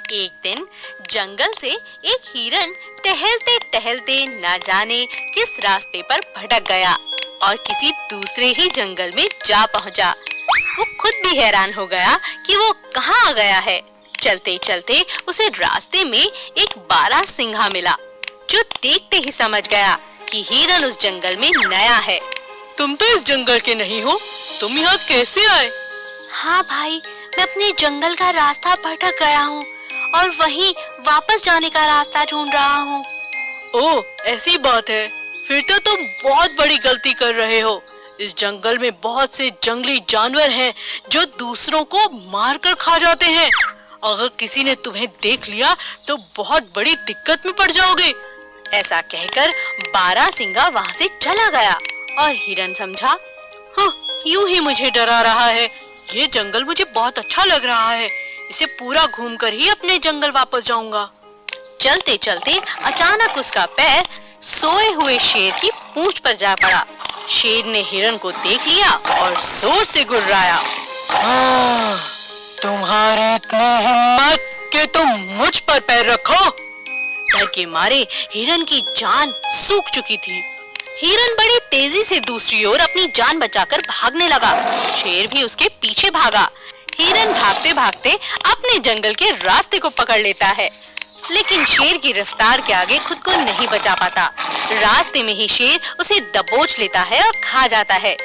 एक दिन जंगल से एक हिरन टहलते टहलते न जाने किस रास्ते पर भटक गया और किसी दूसरे ही जंगल में जा पहुंचा। वो खुद भी हैरान हो गया कि वो कहाँ आ गया है। चलते चलते उसे रास्ते में एक बारहसिंघा मिला, जो देखते ही समझ गया कि हिरन उस जंगल में नया है। तुम तो इस जंगल के नहीं हो, तुम यहाँ कैसे आए? हाँ भाई, मैं अपने जंगल का रास्ता भटक गया हूँ और वहीं वापस जाने का रास्ता ढूंढ रहा हूँ। ओह, ऐसी बात है। फिर तो तुम बहुत बड़ी गलती कर रहे हो। इस जंगल में बहुत से जंगली जानवर हैं जो दूसरों को मारकर खा जाते हैं। अगर किसी ने तुम्हें देख लिया तो बहुत बड़ी दिक्कत में पड़ जाओगे। ऐसा कहकर बारहसिंघा वहाँ से चला गया और हिरन समझा, हाँ, यूं ही मुझे डरा रहा है। ये जंगल मुझे बहुत अच्छा लग रहा है। इसे पूरा घूमकर ही अपने जंगल वापस जाऊंगा। चलते चलते अचानक उसका पैर सोए हुए शेर की पूंछ पर जा पड़ा। शेर ने हिरन को देख लिया और जोर से गुर्राया। तुम्हारी इतनी हिम्मत कि तुम मुझ पर पैर रखो। डर के मारे हिरन की जान सूख चुकी थी। हिरन बड़ी तेजी से दूसरी ओर अपनी जान बचाकर भागने लगा। शेर भी उसके पीछे भागा। हिरन भागते भागते अपने जंगल के रास्ते को पकड़ लेता है, लेकिन शेर की रफ्तार के आगे खुद को नहीं बचा पाता। रास्ते में ही शेर उसे दबोच लेता है और खा जाता है।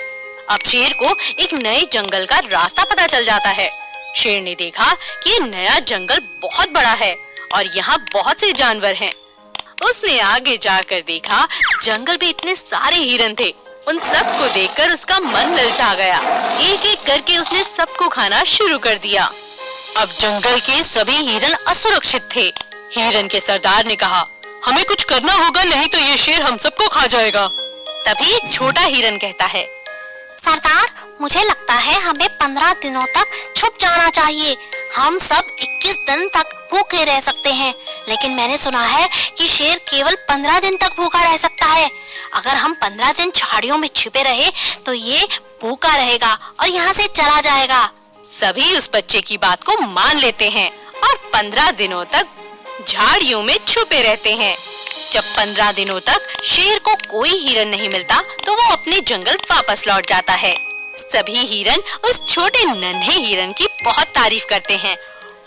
अब शेर को एक नए जंगल का रास्ता पता चल जाता है। शेर ने देखा कि नया जंगल बहुत बड़ा है और यहाँ बहुत से जानवर हैं। उसने आगे जाकर देखा, जंगल में इतने सारे हिरन थे। उन सबको देखकर उसका मन ललचा गया। एक एक करके उसने सबको खाना शुरू कर दिया। अब जंगल के सभी हिरन असुरक्षित थे। हिरन के सरदार ने कहा, हमें कुछ करना होगा, नहीं तो ये शेर हम सबको खा जाएगा। तभी एक छोटा हिरन कहता है, सरदार, मुझे लगता है हमें 15 दिनों तक छुप जाना चाहिए। हम सब 21 दिन तक भूखे रह सकते हैं, लेकिन मैंने सुना है कि शेर केवल 15 दिन तक भूखा रह सकता है। अगर हम 15 दिन झाड़ियों में छिपे रहे तो ये भूखा रहेगा और यहाँ से चला जाएगा। सभी उस बच्चे की बात को मान लेते हैं और 15 दिनों तक झाड़ियों में छुपे रहते हैं। जब 15 दिनों तक शेर को कोई हिरन नहीं मिलता तो वो अपने जंगल वापस लौट जाता है। सभी हिरन उस छोटे नन्हे हिरन की बहुत तारीफ करते हैं।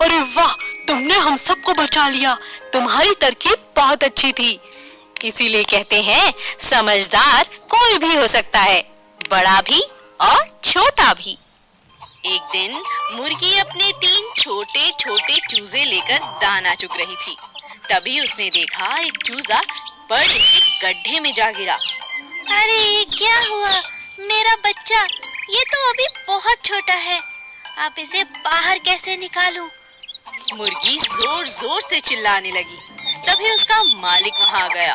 अरे वाह, तुमने हम सबको बचा लिया। तुम्हारी तरकीब बहुत अच्छी थी। इसीलिए कहते हैं, समझदार कोई भी हो सकता है, बड़ा भी और छोटा भी। एक दिन मुर्गी अपने 3 छोटे छोटे चूजे लेकर दाना चुग रही थी। तभी उसने देखा एक चूजा बड़े से गड्ढे में जा गिरा। अरे क्या हुआ? मेरा बच्चा, ये तो अभी बहुत छोटा है, अब इसे बाहर कैसे निकालूं? मुर्गी जोर जोर से चिल्लाने लगी। तभी उसका मालिक वहां आ गया।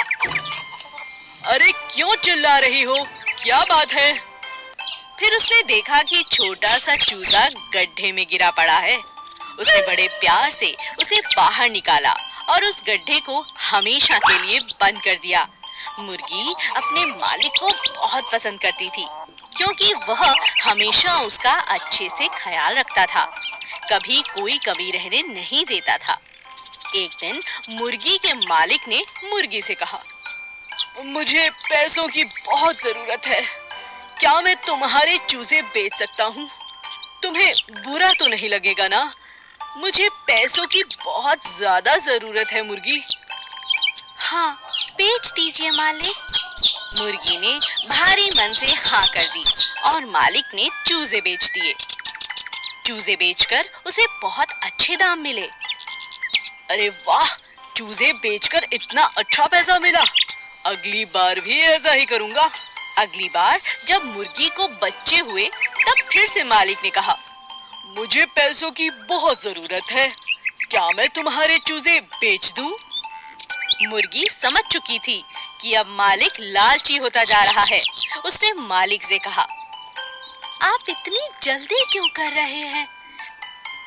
अरे क्यों चिल्ला रही हो, क्या बात है? फिर उसने देखा कि छोटा सा चूजा गड्ढे में गिरा पड़ा है। उसने बड़े प्यार से उसे बाहर निकाला और उस गड्ढे को हमेशा के लिए बंद कर दिया। मुर्गी अपने मालिक को बहुत पसंद करती थी, क्योंकि वह हमेशा उसका अच्छे से ख्याल रखता था, कभी कोई कमी रहने नहीं देता था। एक दिन मुर्गी के मालिक ने मुर्गी से कहा, मुझे पैसों की बहुत जरूरत है, क्या मैं तुम्हारे चूजे बेच सकता हूँ? तुम्हें बुरा तो नहीं लगेगा ना? मुझे पैसों की बहुत ज्यादा जरूरत है मुर्गी। हाँ, बेच दीजिए मालिक। मुर्गी ने भारी मन से हाँ कर दी और मालिक ने चूजे बेच दिए। चूजे बेचकर उसे बहुत अच्छे दाम मिले। अरे वाह, चूजे बेचकर इतना अच्छा पैसा मिला। अगली बार भी ऐसा ही करूँगा। अगली बार जब मुर्गी को बच्चे हुए तब फिर से मालिक ने कहा, मुझे पैसों की बहुत जरूरत है, क्या मैं तुम्हारे चूजे बेच दूं? मुर्गी समझ चुकी थी कि अब मालिक लालची होता जा रहा है। उसने मालिक से कहा, आप इतनी जल्दी क्यों कर रहे हैं?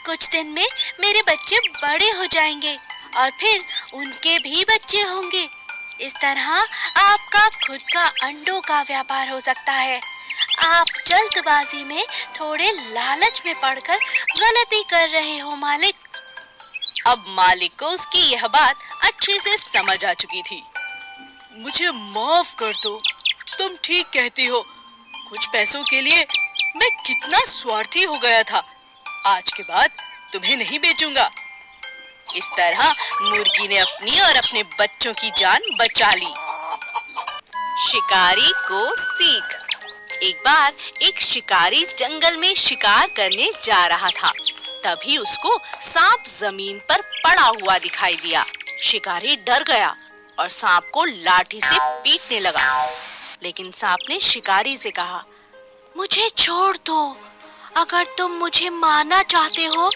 कुछ दिन में मेरे बच्चे बड़े हो जाएंगे और फिर उनके भी बच्चे होंगे। इस तरह आपका खुद का अंडों का व्यापार हो सकता है। आप जल्दबाजी में थोड़े लालच में पड़कर गलती कर रहे हो मालिक। अब मालिक को उसकी यह बात अच्छे से समझ आ चुकी थी। मुझे माफ कर दो, तुम ठीक कहती हो। कुछ पैसों के लिए मैं कितना स्वार्थी हो गया था। आज के बाद तुम्हें नहीं बेचूंगा। इस तरह मुर्गी ने अपनी और अपने बच्चों की जान बचा ली। शिकारी को सीख। एक बार एक शिकारी जंगल में शिकार करने जा रहा था। तभी उसको सांप जमीन पर पड़ा हुआ दिखाई दिया। शिकारी डर गया और सांप को लाठी से पीटने लगा। लेकिन सांप ने शिकारी से कहा, मुझे छोड़ दो। अगर तुम मुझे मारना चाहते हो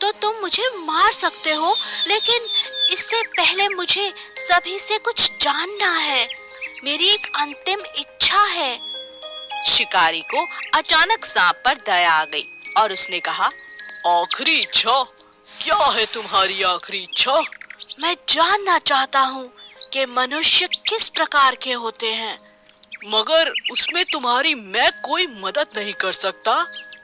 तो तुम मुझे मार सकते हो, लेकिन इससे पहले मुझे सभी से कुछ जानना है। मेरी एक अंतिम इच्छा है। शिकारी को अचानक सांप पर दया आ गई और उसने कहा, आखिरी इच्छा? क्या है तुम्हारी आखिरी इच्छा? मैं जानना चाहता हूँ कि मनुष्य किस प्रकार के होते हैं। मगर उसमें तुम्हारी मैं कोई मदद नहीं कर सकता।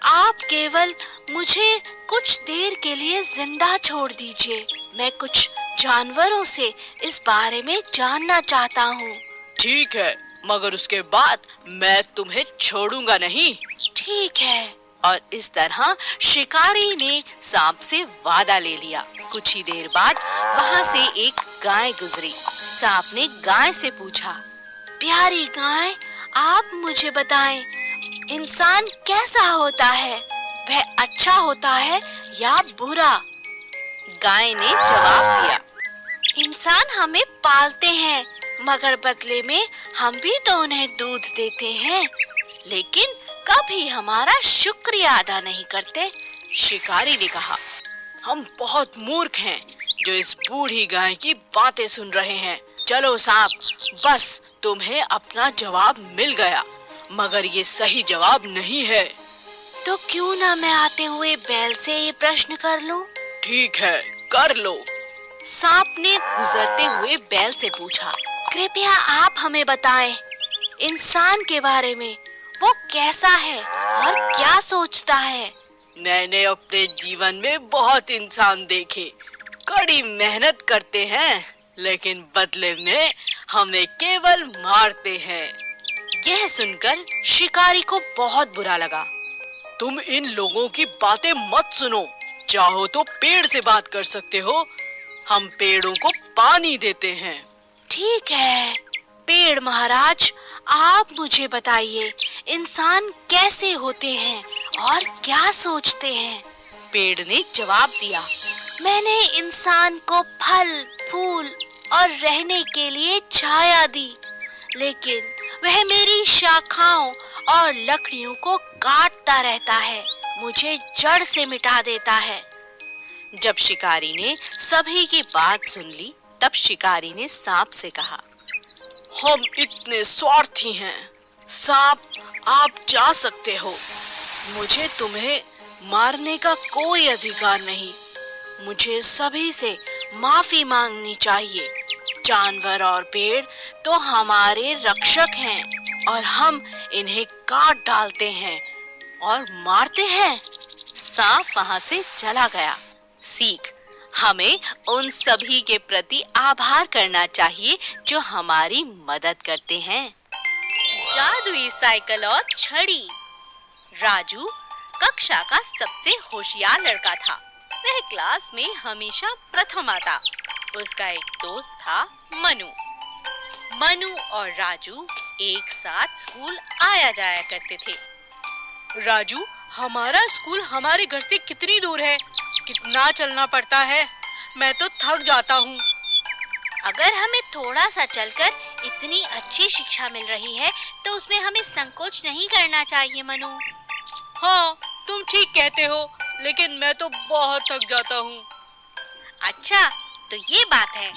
आप केवल मुझे कुछ देर के लिए जिंदा छोड़ दीजिए। मैं कुछ जानवरों से इस बारे में जानना चाहता हूँ। ठीक है, मगर उसके बाद मैं तुम्हें छोड़ूंगा नहीं। ठीक है। और इस तरह शिकारी ने सांप से वादा ले लिया। कुछ ही देर बाद वहाँ से एक गाय गुजरी। सांप ने गाय से पूछा, प्यारी गाय, आप मुझे बताएं, इंसान कैसा होता है? वह अच्छा होता है या बुरा? गाय ने जवाब दिया, इंसान हमें पालते हैं, मगर बदले में हम भी तो उन्हें दूध देते हैं, लेकिन कभी हमारा शुक्रिया अदा नहीं करते। शिकारी ने कहा, हम बहुत मूर्ख हैं जो इस बूढ़ी गाय की बातें सुन रहे हैं। चलो सांप, बस तुम्हें अपना जवाब मिल गया, मगर ये सही जवाब नहीं है। तो क्यों ना मैं आते हुए बैल से ये प्रश्न कर लूं? ठीक है, कर लो। सांप ने गुजरते हुए बैल से पूछा, कृपया आप हमें बताएं, इंसान के बारे में वो कैसा है और क्या सोचता है? मैंने अपने जीवन में बहुत इंसान देखे, कड़ी मेहनत करते हैं, लेकिन बदले में हमें केवल मारते हैं। यह सुनकर शिकारी को बहुत बुरा लगा। तुम इन लोगों की बातें मत सुनो। चाहो तो पेड़ से बात कर सकते हो। हम पेड़ों को पानी देते हैं। ठीक है पेड़ महाराज, आप मुझे बताइए, इंसान कैसे होते हैं और क्या सोचते हैं? पेड़ ने जवाब दिया, मैंने इंसान को फल, फूल और रहने के लिए छाया दी, लेकिन वह मेरी शाखाओं और लकड़ियों को काटता रहता है, मुझे जड़ से मिटा देता है। जब शिकारी ने सभी की बात सुन ली, तब शिकारी ने सांप से कहा, हम इतने स्वार्थी हैं। सांप, आप जा सकते हो। मुझे तुम्हें मारने का कोई अधिकार नहीं। मुझे सभी से माफी मांगनी चाहिए। जानवर और पेड़ तो हमारे रक्षक हैं और हम इन्हें काट डालते हैं और मारते हैं। सांप वहां से चला गया। सीख, हमें उन सभी के प्रति आभार करना चाहिए जो हमारी मदद करते हैं। जादुई साइकिल और छड़ी। राजू कक्षा का सबसे होशियार लड़का था। वह क्लास में हमेशा प्रथम आता। उसका एक दोस्त था मनु। मनु और राजू एक साथ स्कूल आया जाया करते थे। राजू, हमारा स्कूल हमारे घर से कितनी दूर है? कितना चलना पड़ता है? मैं तो थक जाता हूँ। अगर हमें थोड़ा सा चलकर इतनी अच्छी शिक्षा मिल रही है तो उसमें हमें संकोच नहीं करना चाहिए मनु। हाँ, तुम ठीक कहते हो, लेकिन मैं तो बहुत थक जाता हूँ। अच्छा, तो ये बात है।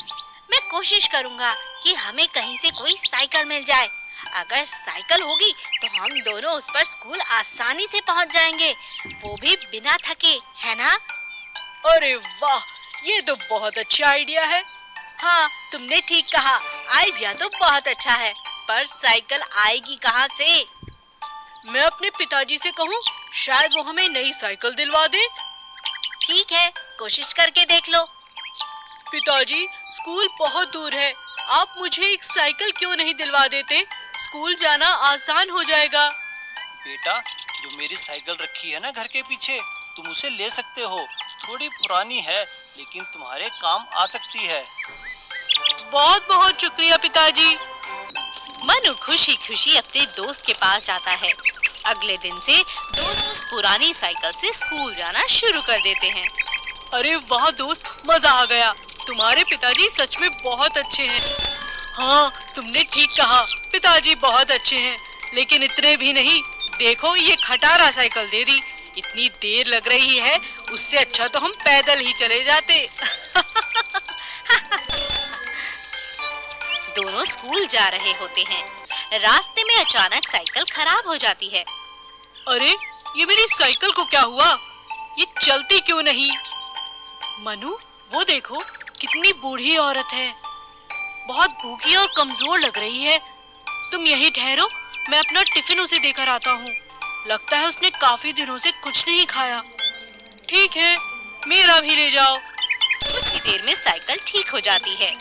मैं कोशिश करूँगा कि हमें कहीं से कोई साइकिल मिल जाए। अगर साइकिल होगी तो हम दोनों उस पर स्कूल आसानी से पहुँच जाएंगे, वो भी बिना थके, है ना? अरे वाह, ये तो बहुत अच्छा आइडिया है। हाँ, तुमने ठीक कहा, आइडिया तो बहुत अच्छा है, पर साइकिल आएगी कहाँ से? मैं अपने पिताजी से कहूँ, शायद वो हमें नई साइकिल दिलवा दे। ठीक है, कोशिश करके देख लो। पिताजी, स्कूल बहुत दूर है। आप मुझे एक साइकिल क्यों नहीं दिलवा देते? स्कूल जाना आसान हो जाएगा। बेटा, जो मेरी साइकिल रखी है ना घर के पीछे, तुम उसे ले सकते हो। थोड़ी पुरानी है लेकिन तुम्हारे काम आ सकती है। बहुत बहुत शुक्रिया पिताजी। मनु खुशी खुशी अपने दोस्त के पास जाता है। अगले दिन से दोनों उस पुरानी साइकिल से स्कूल जाना शुरू कर देते हैं। अरे वाह दोस्त, मजा आ गया। तुम्हारे पिताजी सच में बहुत अच्छे हैं। हाँ, तुमने ठीक कहा, पिताजी बहुत अच्छे हैं। लेकिन इतने भी नहीं, देखो ये खटारा साइकिल दे दी। इतनी देर लग रही है, उससे अच्छा तो हम पैदल ही चले जाते। दोनों स्कूल जा रहे होते हैं। रास्ते में अचानक साइकिल खराब हो जाती है। अरे, ये मेरी साइकिल को क्या हुआ? ये चलती क्यों नहीं? मनु, वो देखो, कितनी बूढ़ी औरत है। बहुत भूखी और कमजोर लग रही है। तुम यहीं ठहरो, मैं अपना टिफिन उसे देकर आता हूँ। लगता है उसने काफी दिनों से कुछ नहीं खाया। ठीक है, मेरा भी ले जाओ। कुछ ही देर में साइकिल ठीक हो जाती है।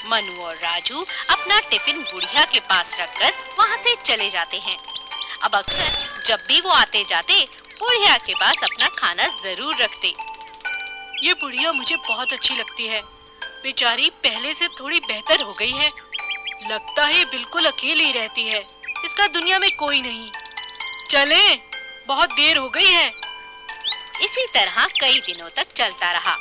मनु और राजू अपना टिफिन बुढ़िया के पास रखकर वहाँ से चले जाते हैं। अब अक्सर जब भी वो आते जाते बुढ़िया के पास अपना खाना जरूर रखते। ये बुढ़िया मुझे बहुत अच्छी लगती है। बेचारी पहले से थोड़ी बेहतर हो गई है। लगता है बिल्कुल अकेली रहती है। इसका दुनिया में कोई नहीं। चले, बहुत देर हो गई है। इसी तरह कई दिनों तक चलता रहा।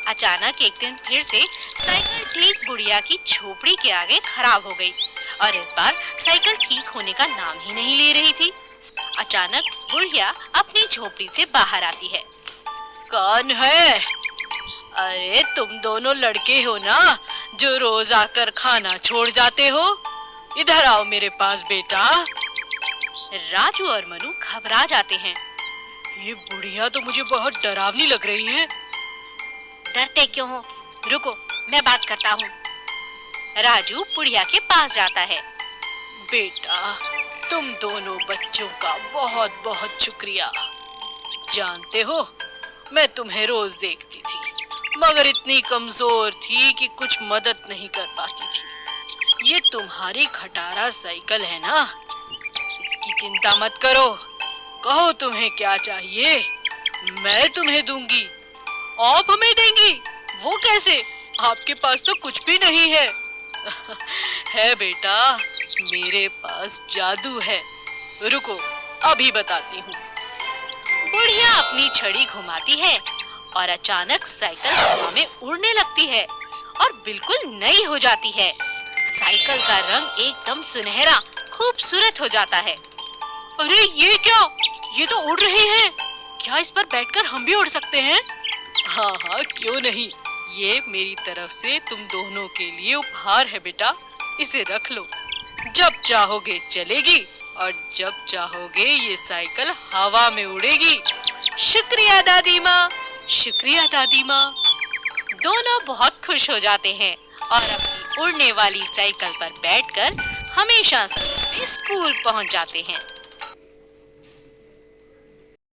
अचानक एक दिन फिर से साइकिल ठीक बुढ़िया की झोपड़ी के आगे खराब हो गई और इस बार साइकिल ठीक होने का नाम ही नहीं ले रही थी। अचानक बुढ़िया अपनी झोपड़ी से बाहर आती है। कौन है? अरे, तुम दोनों लड़के हो ना, जो रोज आकर खाना छोड़ जाते हो? इधर आओ मेरे पास बेटा। राजू और मनु घबरा जाते हैं। ये बुढ़िया तो मुझे बहुत डरावनी लग रही है। डरते क्यों हो? रुको, मैं बात करता हूँ। राजू बुढ़िया के पास जाता है। बेटा, तुम दोनों बच्चों का बहुत बहुत शुक्रिया। जानते हो, मैं तुम्हें रोज देखती थी, मगर इतनी कमजोर थी कि कुछ मदद नहीं कर पाती थी। ये तुम्हारी खटारा साइकिल है ना, इसकी चिंता मत करो। कहो तुम्हें क्या चाहिए, मैं तुम्हें दूंगी। आप हमें देंगी? वो कैसे? आपके पास तो कुछ भी नहीं है। है बेटा, मेरे पास जादू है। रुको, अभी बताती हूँ। बुढ़िया अपनी छड़ी घुमाती है और अचानक साइकिल हवा में उड़ने लगती है और बिल्कुल नई हो जाती है। साइकिल का रंग एकदम सुनहरा खूबसूरत हो जाता है। अरे ये क्या? ये तो उड़ रही है। क्या इस पर बैठकर हम भी उड़ सकते हैं? हाँ हाँ, क्यों नहीं। ये मेरी तरफ से तुम दोनों के लिए उपहार है बेटा। इसे रख लो। जब चाहोगे चलेगी और जब चाहोगे ये साइकिल हवा में उड़ेगी। शुक्रिया दादी माँ, शुक्रिया दादी माँ। दोनों बहुत खुश हो जाते हैं और अपनी उड़ने वाली साइकिल पर बैठकर हमेशा स्कूल पहुंच जाते हैं।